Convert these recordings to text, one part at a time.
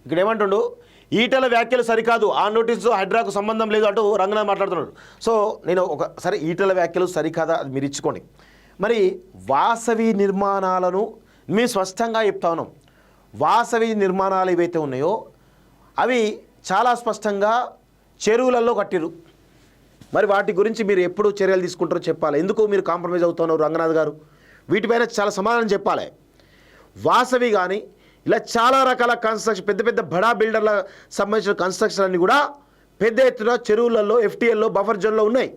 ఇక్కడ ఏమంటుండు, ఈటల వ్యాఖ్యలు సరికాదు, ఆ నోటీసు హైడ్రాకు సంబంధం లేదు అంటూ రంగనాథ్ మాట్లాడుతున్నాడు. సో నేను ఒకసారి ఈటల వ్యాఖ్యలు సరికాదా అది మీరు ఇచ్చుకోండి. మరి వాసవి నిర్మాణాలను మేము స్పష్టంగా చెప్తా ఉన్నాం. వాసవి నిర్మాణాలు ఏవైతే ఉన్నాయో అవి చాలా స్పష్టంగా చెరువులలో కట్టిరు. మరి వాటి గురించి మీరు ఎప్పుడు చర్యలు తీసుకుంటారో చెప్పాలి. ఎందుకు మీరు కాంప్రమైజ్ అవుతున్నారు రంగనాథ్ గారు? వీటిపైన చాలా సమాధానం చెప్పాలి. వాసవి కానీ ఇలా చాలా రకాల కన్స్ట్రక్షన్, పెద్ద పెద్ద బడా బిల్డర్ల సంబంధించిన కన్స్ట్రక్షన్ అన్నీ కూడా పెద్ద ఎత్తున చెరువులలో, ఎఫ్టీఎల్లో, బఫర్ జోన్లో ఉన్నాయి.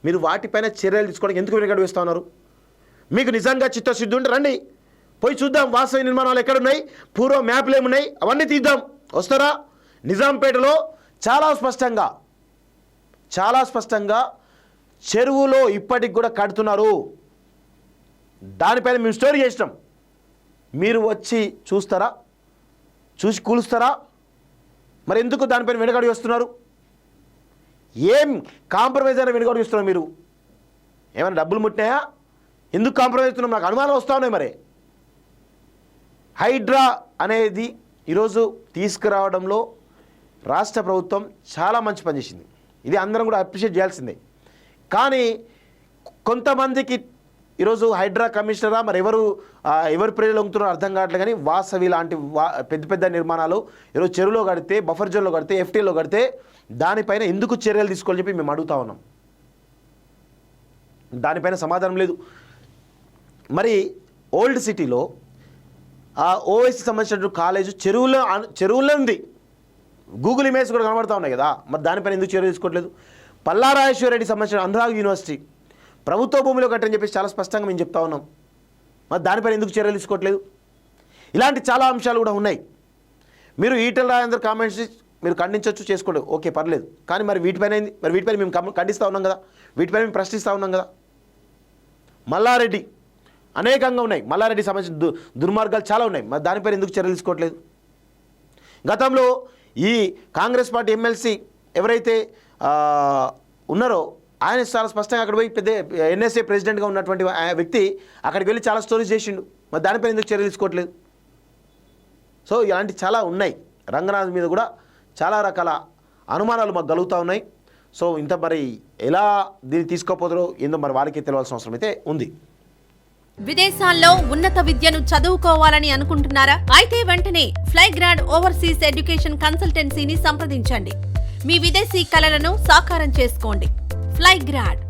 మీరు వాటిపైన చర్యలు తీసుకోవడానికి ఎందుకు వెనకడు వేస్తూ ఉన్నారు? మీకు నిజంగా చిత్తశుద్ధి ఉంటే రండి, పోయి చూద్దాం వాసవి నిర్మాణాలు ఎక్కడున్నాయి, పూర్వ మ్యాప్లు ఏమున్నాయి, అవన్నీ తీద్దాం. వస్తారా? నిజాంపేటలో చాలా స్పష్టంగా చెరువులో ఇప్పటికి కూడా కడుతున్నారు. దానిపైన మేము స్టోరీ చేసినాం. మీరు వచ్చి చూస్తారా? చూసి కూలుస్తారా? మరి ఎందుకు దానిపైన వెనుకడుగు వేస్తున్నారు? ఏం కాంప్రమైజ్ అయినా వెనుకడుగు వేస్తున్నారు మీరు? ఏమైనా డబ్బులు ముట్టినాయా? ఎందుకు కాంప్రమైజ్ అవుతున్నాం? నాకు అనుమానాలు వస్తూ ఉన్నాయి. మరి హైడ్రా అనేది ఈరోజు తీసుకురావడంలో రాష్ట్ర ప్రభుత్వం చాలా మంచి పనిచేసింది. ఇది అందరం కూడా అప్రిషియేట్ చేయాల్సిందే. కానీ కొంతమందికి ఈరోజు హైడ్రా కమిషనరా మరి ఎవరు ప్రజలు లొంగుతున్నారో అర్థం కావట్లేదు. కానీ వాసవి లాంటి పెద్ద పెద్ద నిర్మాణాలు ఈరోజు చెరువులో కడితే, బఫర్ జోన్లో కడితే, ఎఫ్టీలో కడితే దానిపైన ఎందుకు చర్యలు తీసుకోవాలని చెప్పి మేము అడుగుతా ఉన్నాం. దానిపైన సమాధానం లేదు. మరి ఓల్డ్ సిటీలో ఆ ఓవైసీ సంబంధించిన కాలేజ్ చెరువులో ఉంది. గూగుల్ ఇమేజ్ కూడా కనబడతా ఉన్నాయి కదా. మరి దానిపైన ఎందుకు చర్య తీసుకోవట్లేదు? పల్లారాజేశ్వర రెడ్డి సంబంధించిన అనురాగ్ యూనివర్సిటీ ప్రభుత్వ భూమిలో కట్టని చెప్పేసి చాలా స్పష్టంగా మేము చెప్తా ఉన్నాం. మరి దానిపైన ఎందుకు చర్యలు తీసుకోవట్లేదు? ఇలాంటి చాలా అంశాలు కూడా ఉన్నాయి. మీరు ఈటల రాజేందర్ కామెంట్స్ మీరు ఖండించవచ్చు, చేసుకోండి, ఓకే, పర్లేదు. కానీ మరి వీటిపైన మేము ఖండిస్తూ ఉన్నాం కదా, వీటిపైన మేము ప్రశ్నిస్తూ ఉన్నాం కదా. మల్లారెడ్డి అనేకంగా ఉన్నాయి. మల్లారెడ్డి సంబంధించిన దుర్మార్గాలు చాలా ఉన్నాయి. మరి దానిపైన ఎందుకు చర్యలు తీసుకోవట్లేదు? గతంలో ఈ కాంగ్రెస్ పార్టీ ఎమ్మెల్సీ ఎవరైతే ఉన్నారో ఆయన చాలా స్పష్టంగా అక్కడ పోయి పెద్ద ఎన్ఎస్ఏ ప్రెసిడెంట్గా ఉన్నటువంటి వ్యక్తి అక్కడికి వెళ్ళి చాలా స్టోరీస్ చేసిండు. మరి దానిపైన ఎందుకు చర్యలు తీసుకోవట్లేదు? సో ఇలాంటి చాలా ఉన్నాయి. రంగనాథ్ మీద కూడా చాలా రకాల అనుమానాలు మాకు కలుగుతూ ఉన్నాయి. సో ఇంత మరి ఎలా దీన్ని తీసుకోపోతారో ఏందో మరి వారికి తెలియాల్సిన అవసరం అయితే ఉంది. విదేశాల్లో ఉన్నత విద్యను చదువుకోవాలని అనుకుంటున్నారా? అయితే వెంటనే ఫ్లైగ్రాడ్ ఓవర్సీస్ ఎడ్యుకేషన్ కన్సల్టెన్సీని సంప్రదించండి. మీ విదేశీ కలలను సాకారం చేసుకోండి. ఫ్లైగ్రాడ్